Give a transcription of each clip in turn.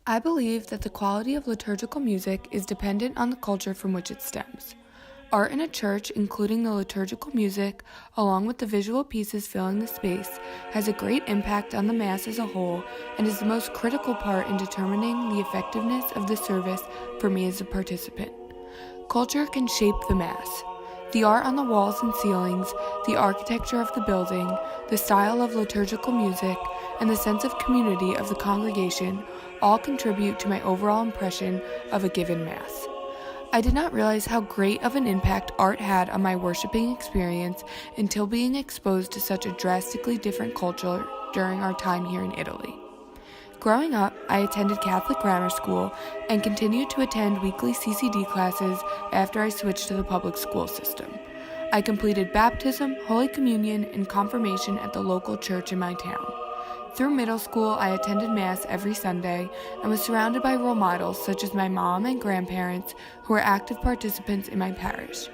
I believe that the quality of liturgical music is dependent on the culture from which it stems. Art in a church, including the liturgical music, along with the visual pieces filling the space, has a great impact on the Mass as a whole and is the most critical part in determining the effectiveness of the service for me as a participant. Culture can shape the Mass. The art on the walls and ceilings, the architecture of the building, the style of liturgical music, and the sense of community of the congregation all contribute to my overall impression of a given Mass. I did not realize how great of an impact art had on my worshiping experience until being exposed to such a drastically different culture during our time here in Italy. Growing up, I attended Catholic grammar school and continued to attend weekly CCD classes after I switched to the public school system. I completed baptism, Holy Communion, and confirmation at the local church in my town. Through middle school, I attended Mass every Sunday and was surrounded by role models such as my mom and grandparents who were active participants in my parish,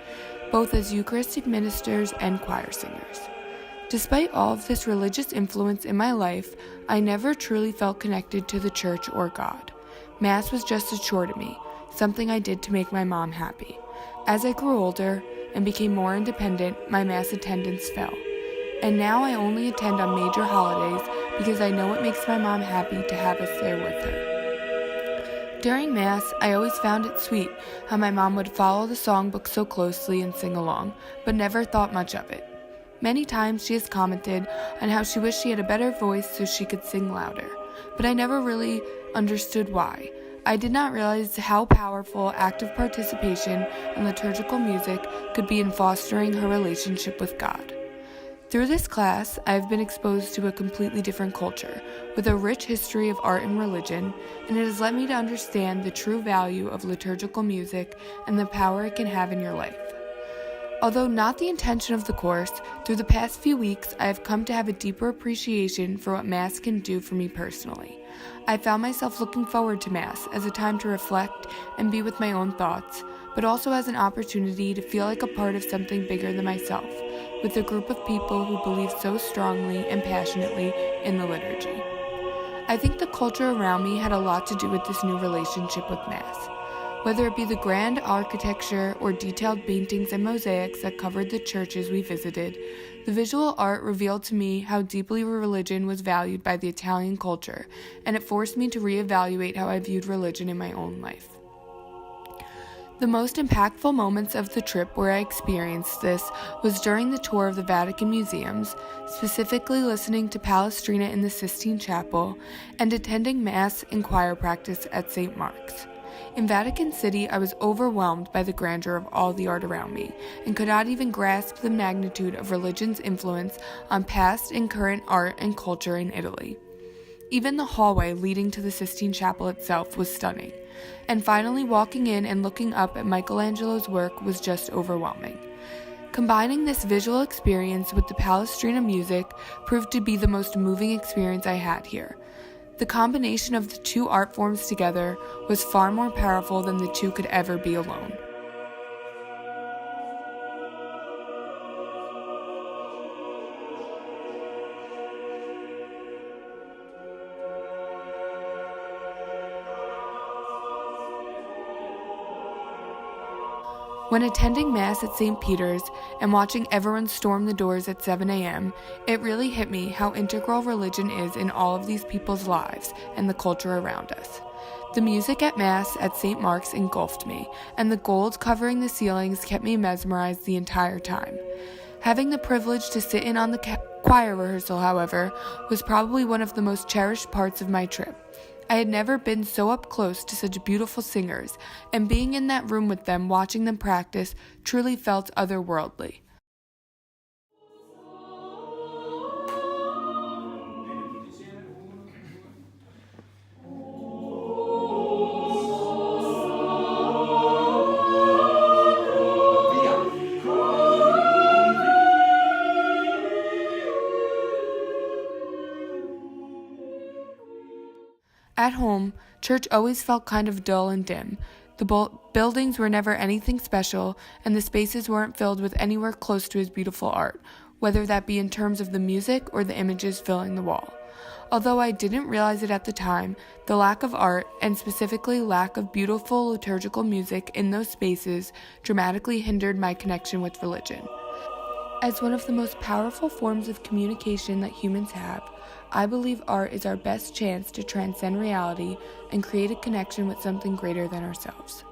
both as Eucharistic ministers and choir singers. Despite all of this religious influence in my life, I never truly felt connected to the church or God. Mass was just a chore to me, something I did to make my mom happy. As I grew older and became more independent, my Mass attendance fell. And now I only attend on major holidays because I know it makes my mom happy to have us there with her. During Mass, I always found it sweet how my mom would follow the songbook so closely and sing along, but never thought much of it. Many times she has commented on how she wished she had a better voice so she could sing louder, but I never really understood why. I did not realize how powerful active participation in liturgical music could be in fostering her relationship with God. Through this class, I have been exposed to a completely different culture, with a rich history of art and religion, and it has led me to understand the true value of liturgical music and the power it can have in your life. Although not the intention of the course, through the past few weeks, I have come to have a deeper appreciation for what Mass can do for me personally. I found myself looking forward to Mass as a time to reflect and be with my own thoughts, but also as an opportunity to feel like a part of something bigger than myself, with a group of people who believe so strongly and passionately in the liturgy. I think the culture around me had a lot to do with this new relationship with Mass. Whether it be the grand architecture or detailed paintings and mosaics that covered the churches we visited, the visual art revealed to me how deeply religion was valued by the Italian culture, and it forced me to reevaluate how I viewed religion in my own life. The most impactful moments of the trip where I experienced this was during the tour of the Vatican museums, specifically listening to Palestrina in the Sistine Chapel and attending Mass and choir practice at St. Mark's. In Vatican City, I was overwhelmed by the grandeur of all the art around me and could not even grasp the magnitude of religion's influence on past and current art and culture in Italy. Even the hallway leading to the Sistine Chapel itself was stunning, and finally walking in and looking up at Michelangelo's work was just overwhelming. Combining this visual experience with the Palestrina music proved to be the most moving experience I had here. The combination of the two art forms together was far more powerful than the two could ever be alone. When attending Mass at St. Peter's and watching everyone storm the doors at 7 a.m., it really hit me how integral religion is in all of these people's lives and the culture around us. The music at Mass at St. Mark's engulfed me, and the gold covering the ceilings kept me mesmerized the entire time. Having the privilege to sit in on the choir rehearsal, however, was probably one of the most cherished parts of my trip. I had never been so up close to such beautiful singers, and being in that room with them watching them practice truly felt otherworldly. At home, church always felt kind of dull and dim. The buildings were never anything special, and the spaces weren't filled with anywhere close to his beautiful art, whether that be in terms of the music or the images filling the wall. Although I didn't realize it at the time, the lack of art, and specifically lack of beautiful liturgical music in those spaces, dramatically hindered my connection with religion. As one of the most powerful forms of communication that humans have, I believe art is our best chance to transcend reality and create a connection with something greater than ourselves.